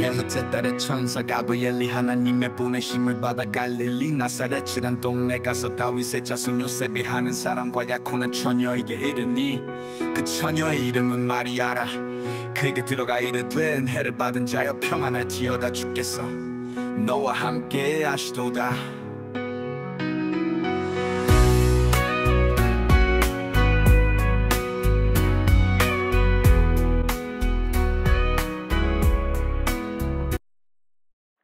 여섯째 달에 천사 가브리엘이 하나님의 보내심을 받아 갈릴리 나사렛이란 동네 가서 다윗의 자손 요셉이 하는 사람과 약혼한 처녀에게 이르니 그 처녀의 이름은 마리아라. 그에게 들어가 이르되 은혜를 받은 자여 평안할지어다 주께서 너와 함께 하시도다.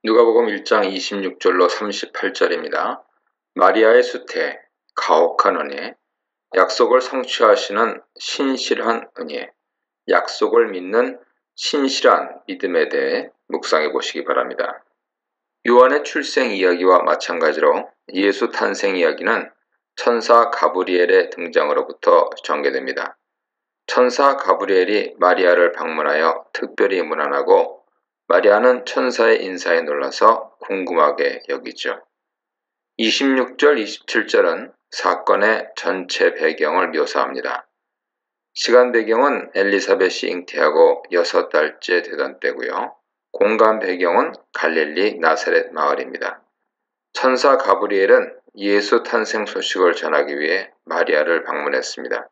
누가복음 1장 26절로 38절입니다. 마리아의 수태, 가혹한 은혜, 약속을 성취하시는 신실한 은혜, 약속을 믿는 신실한 믿음에 대해 묵상해 보시기 바랍니다. 요한의 출생 이야기와 마찬가지로 예수 탄생 이야기는 천사 가브리엘의 등장으로부터 전개됩니다. 천사 가브리엘이 마리아를 방문하여 특별히 문안하고 마리아는 천사의 인사에 놀라서 궁금하게 여기죠. 26절, 27절은 사건의 전체 배경을 묘사합니다. 시간 배경은 엘리사벳이 잉태하고 6달째 되던 때고요. 공간 배경은 갈릴리 나사렛 마을입니다. 천사 가브리엘은 예수 탄생 소식을 전하기 위해 마리아를 방문했습니다.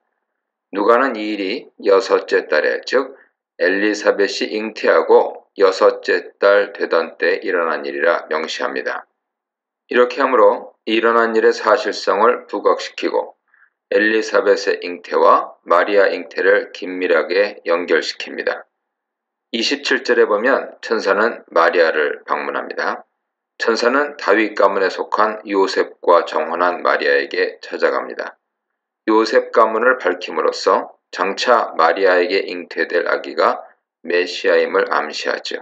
누가는 이 일이 6째 달에, 즉 엘리사벳이 잉태하고 6째 달 되던 때 일어난 일이라 명시합니다. 이렇게 하므로 일어난 일의 사실성을 부각시키고 엘리사벳의 잉태와 마리아 잉태를 긴밀하게 연결시킵니다. 27절에 보면 천사는 마리아를 방문합니다. 천사는 다윗 가문에 속한 요셉과 정혼한 마리아에게 찾아갑니다. 요셉 가문을 밝힘으로써 장차 마리아에게 잉태될 아기가 메시아임을 암시하죠.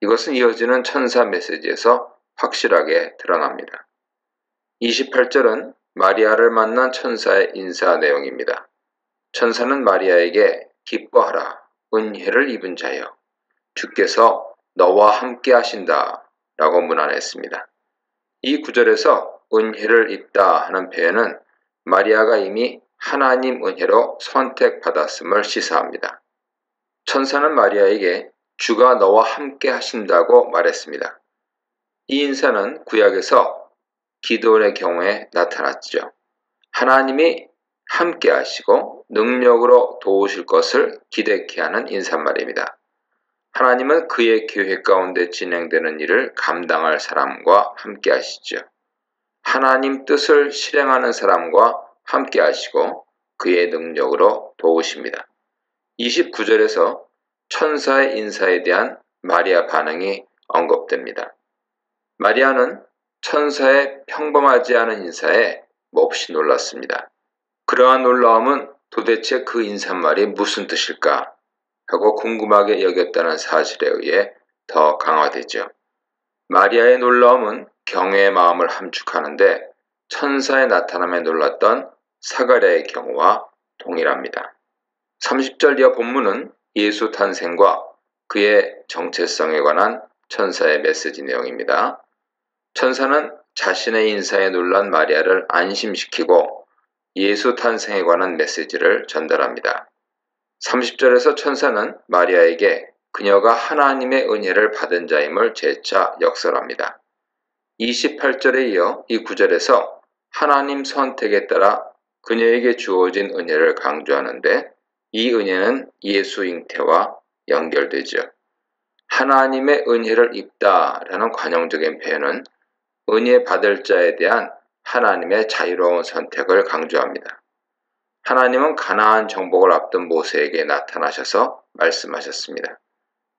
이것은 이어지는 천사 메시지에서 확실하게 드러납니다. 28절은 마리아를 만난 천사의 인사 내용입니다. 천사는 마리아에게 기뻐하라, 은혜를 입은 자여, 주께서 너와 함께 하신다 라고 문안했습니다. 이 구절에서 은혜를 입다 하는 표현은 마리아가 이미 하나님 은혜로 선택받았음을 시사합니다. 천사는 마리아에게 주가 너와 함께 하신다고 말했습니다. 이 인사는 구약에서 기드온의 경우에 나타났죠. 하나님이 함께 하시고 능력으로 도우실 것을 기대케 하는 인사말입니다. 하나님은 그의 계획 가운데 진행되는 일을 감당할 사람과 함께 하시죠. 하나님 뜻을 실행하는 사람과 함께 하시고 그의 능력으로 도우십니다. 29절에서 천사의 인사에 대한 마리아 반응이 언급됩니다. 마리아는 천사의 평범하지 않은 인사에 몹시 놀랐습니다. 그러한 놀라움은 도대체 그 인사말이 무슨 뜻일까 하고 궁금하게 여겼다는 사실에 의해 더 강화되죠. 마리아의 놀라움은 경외의 마음을 함축하는데 천사의 나타남에 놀랐던 사가랴의 경우와 동일합니다. 30절 이하 본문은 예수 탄생과 그의 정체성에 관한 천사의 메시지 내용입니다. 천사는 자신의 인사에 놀란 마리아를 안심시키고 예수 탄생에 관한 메시지를 전달합니다. 30절에서 천사는 마리아에게 그녀가 하나님의 은혜를 받은 자임을 재차 역설합니다. 28절에 이어 이 구절에서 하나님 선택에 따라 그녀에게 주어진 은혜를 강조하는데 이 은혜는 예수 잉태와 연결되죠. 하나님의 은혜를 입다라는 관용적인 표현은 은혜 받을 자에 대한 하나님의 자유로운 선택을 강조합니다. 하나님은 가나안 정복을 앞둔 모세에게 나타나셔서 말씀하셨습니다.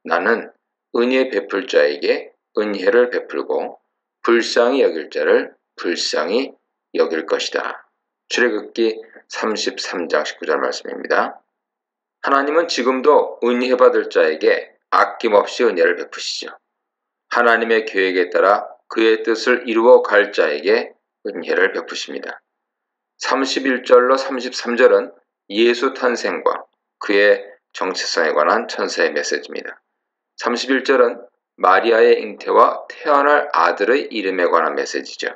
나는 은혜 베풀 자에게 은혜를 베풀고 불쌍히 여길 자를 불쌍히 여길 것이다. 출애굽기 33장 19절 말씀입니다. 하나님은 지금도 은혜 받을 자에게 아낌없이 은혜를 베푸시죠. 하나님의 계획에 따라 그의 뜻을 이루어 갈 자에게 은혜를 베푸십니다. 31절로 33절은 예수 탄생과 그의 정체성에 관한 천사의 메시지입니다. 31절은 마리아의 잉태와 태어날 아들의 이름에 관한 메시지죠.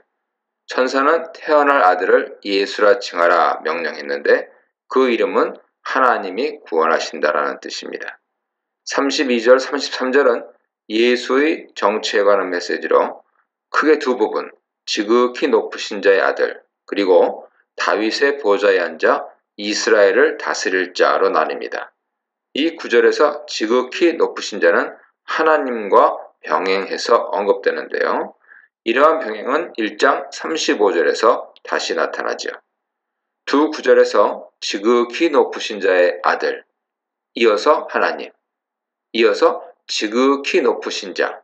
천사는 태어날 아들을 예수라 칭하라 명령했는데 그 이름은 하나님이 구원하신다라는 뜻입니다. 32절, 33절은 예수의 정체에 관한 메시지로 크게 두 부분, 지극히 높으신 자의 아들, 그리고 다윗의 보좌에 앉아 이스라엘을 다스릴 자로 나뉩니다. 이 구절에서 지극히 높으신 자는 하나님과 병행해서 언급되는데요. 이러한 병행은 1장 35절에서 다시 나타나죠. 두 구절에서 지극히 높으신 자의 아들, 이어서 하나님, 이어서 지극히 높으신 자,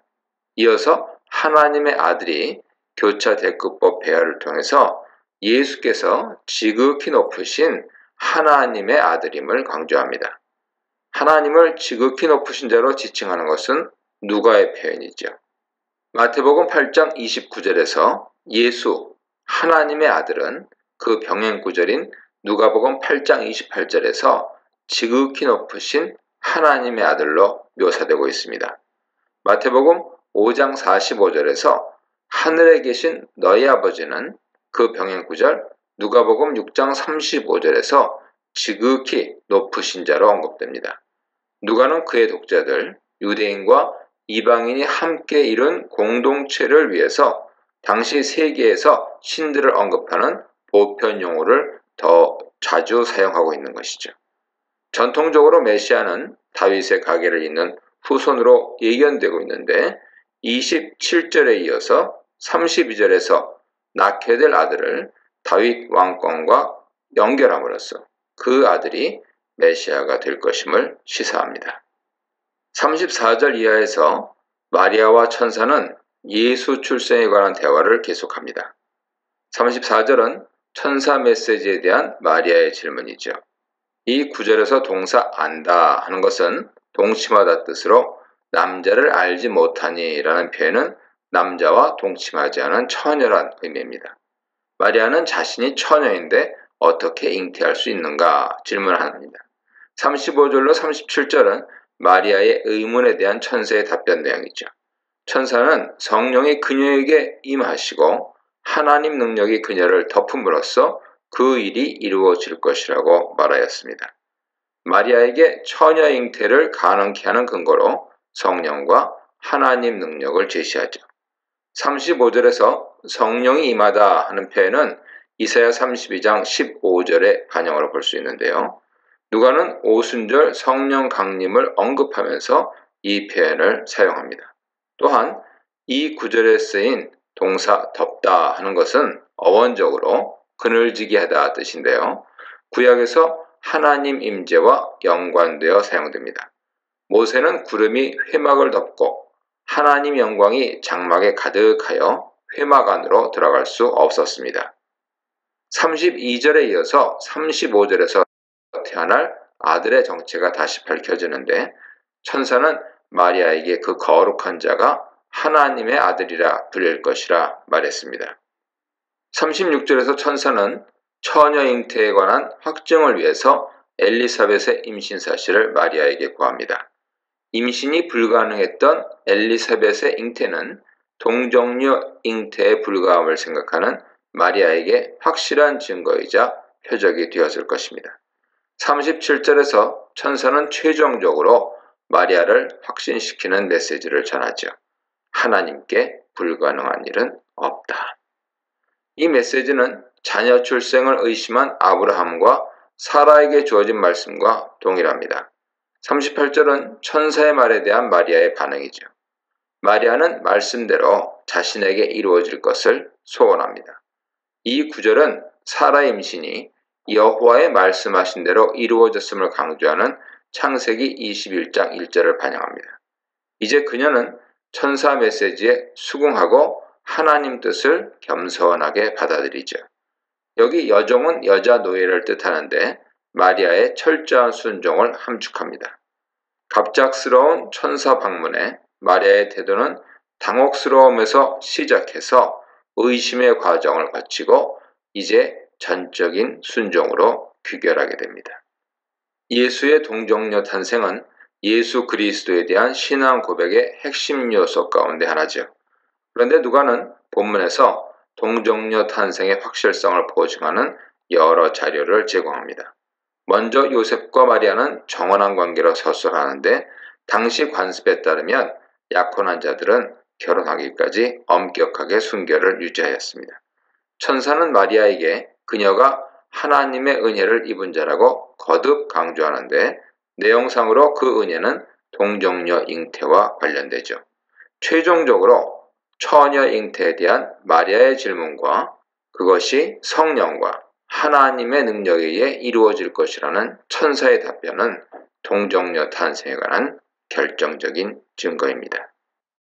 이어서 하나님의 아들이 교차 대급법 배열을 통해서 예수께서 지극히 높으신 하나님의 아들임을 강조합니다. 하나님을 지극히 높으신 자로 지칭하는 것은 누가의 표현이죠. 마태복음 8장 29절에서 예수, 하나님의 아들은 그 병행 구절인 누가복음 8장 28절에서 지극히 높으신 하나님의 아들로 묘사되고 있습니다. 마태복음 5장 45절에서 하늘에 계신 너희 아버지는 그 병행 구절 누가복음 6장 35절에서 지극히 높으신 자로 언급됩니다. 누가는 그의 독자들, 유대인과 이방인이 함께 이룬 공동체를 위해서 당시 세계에서 신들을 언급하는 보편 용어를 더 자주 사용하고 있는 것이죠. 전통적으로 메시아는 다윗의 가계를 잇는 후손으로 예견되고 있는데 27절에 이어서 32절에서 낳게 될 아들을 다윗 왕권과 연결함으로써 그 아들이 메시아가 될 것임을 시사합니다. 34절 이하에서 마리아와 천사는 예수 출생에 관한 대화를 계속합니다. 34절은 천사 메시지에 대한 마리아의 질문이죠. 이 구절에서 동사 안다 하는 것은 동침하다 뜻으로 남자를 알지 못하니 라는 표현은 남자와 동침하지 않은 처녀란 의미입니다. 마리아는 자신이 처녀인데 어떻게 잉태할 수 있는가 질문을 합니다. 35절로 37절은 마리아의 의문에 대한 천사의 답변 내용이죠. 천사는 성령이 그녀에게 임하시고 하나님 능력이 그녀를 덮음으로써 그 일이 이루어질 것이라고 말하였습니다. 마리아에게 처녀 잉태를 가능케 하는 근거로 성령과 하나님 능력을 제시하죠. 35절에서 성령이 임하다 하는 표현은 이사야 32장 15절의 반영으로 볼 수 있는데요. 누가는 오순절 성령 강림을 언급하면서 이 표현을 사용합니다. 또한 이 구절에 쓰인 동사 덮다 하는 것은 어원적으로 그늘지게 하다 뜻인데요. 구약에서 하나님 임재와 연관되어 사용됩니다. 모세는 구름이 회막을 덮고 하나님 영광이 장막에 가득하여 회막 안으로 들어갈 수 없었습니다. 32절에 이어서 35절에서 태어날 아들의 정체가 다시 밝혀지는데 천사는 마리아에게 그 거룩한 자가 하나님의 아들이라 불릴 것이라 말했습니다. 36절에서 천사는 처녀 잉태에 관한 확증을 위해서 엘리사벳의 임신 사실을 마리아에게 구합니다. 임신이 불가능했던 엘리사벳의 잉태는 동정녀 잉태에 불과함을 생각하는 마리아에게 확실한 증거이자 표적이 되었을 것입니다. 37절에서 천사는 최종적으로 마리아를 확신시키는 메시지를 전하죠. 하나님께 불가능한 일은 없다. 이 메시지는 자녀 출생을 의심한 아브라함과 사라에게 주어진 말씀과 동일합니다. 38절은 천사의 말에 대한 마리아의 반응이죠. 마리아는 말씀대로 자신에게 이루어질 것을 소원합니다. 이 구절은 사라의 임신이 여호와의 말씀하신 대로 이루어졌음을 강조하는 창세기 21장 1절을 반영합니다. 이제 그녀는 천사 메시지에 수긍하고 하나님 뜻을 겸손하게 받아들이죠. 여기 여종은 여자 노예를 뜻하는데 마리아의 철저한 순종을 함축합니다. 갑작스러운 천사 방문에 마리아의 태도는 당혹스러움에서 시작해서 의심의 과정을 거치고 이제 전적인 순종으로 귀결하게 됩니다. 예수의 동정녀 탄생은 예수 그리스도에 대한 신앙 고백의 핵심 요소 가운데 하나죠. 그런데 누가는 본문에서 동정녀 탄생의 확실성을 보증하는 여러 자료를 제공합니다. 먼저 요셉과 마리아는 정원한 관계로 서술하는데 당시 관습에 따르면 약혼한 자들은 결혼하기까지 엄격하게 순결을 유지하였습니다. 천사는 마리아에게 그녀가 하나님의 은혜를 입은 자라고 거듭 강조하는데 내용상으로 그 은혜는 동정녀 잉태와 관련되죠. 최종적으로 처녀 잉태에 대한 마리아의 질문과 그것이 성령과 하나님의 능력에 의해 이루어질 것이라는 천사의 답변은 동정녀 탄생에 관한 결정적인 증거입니다.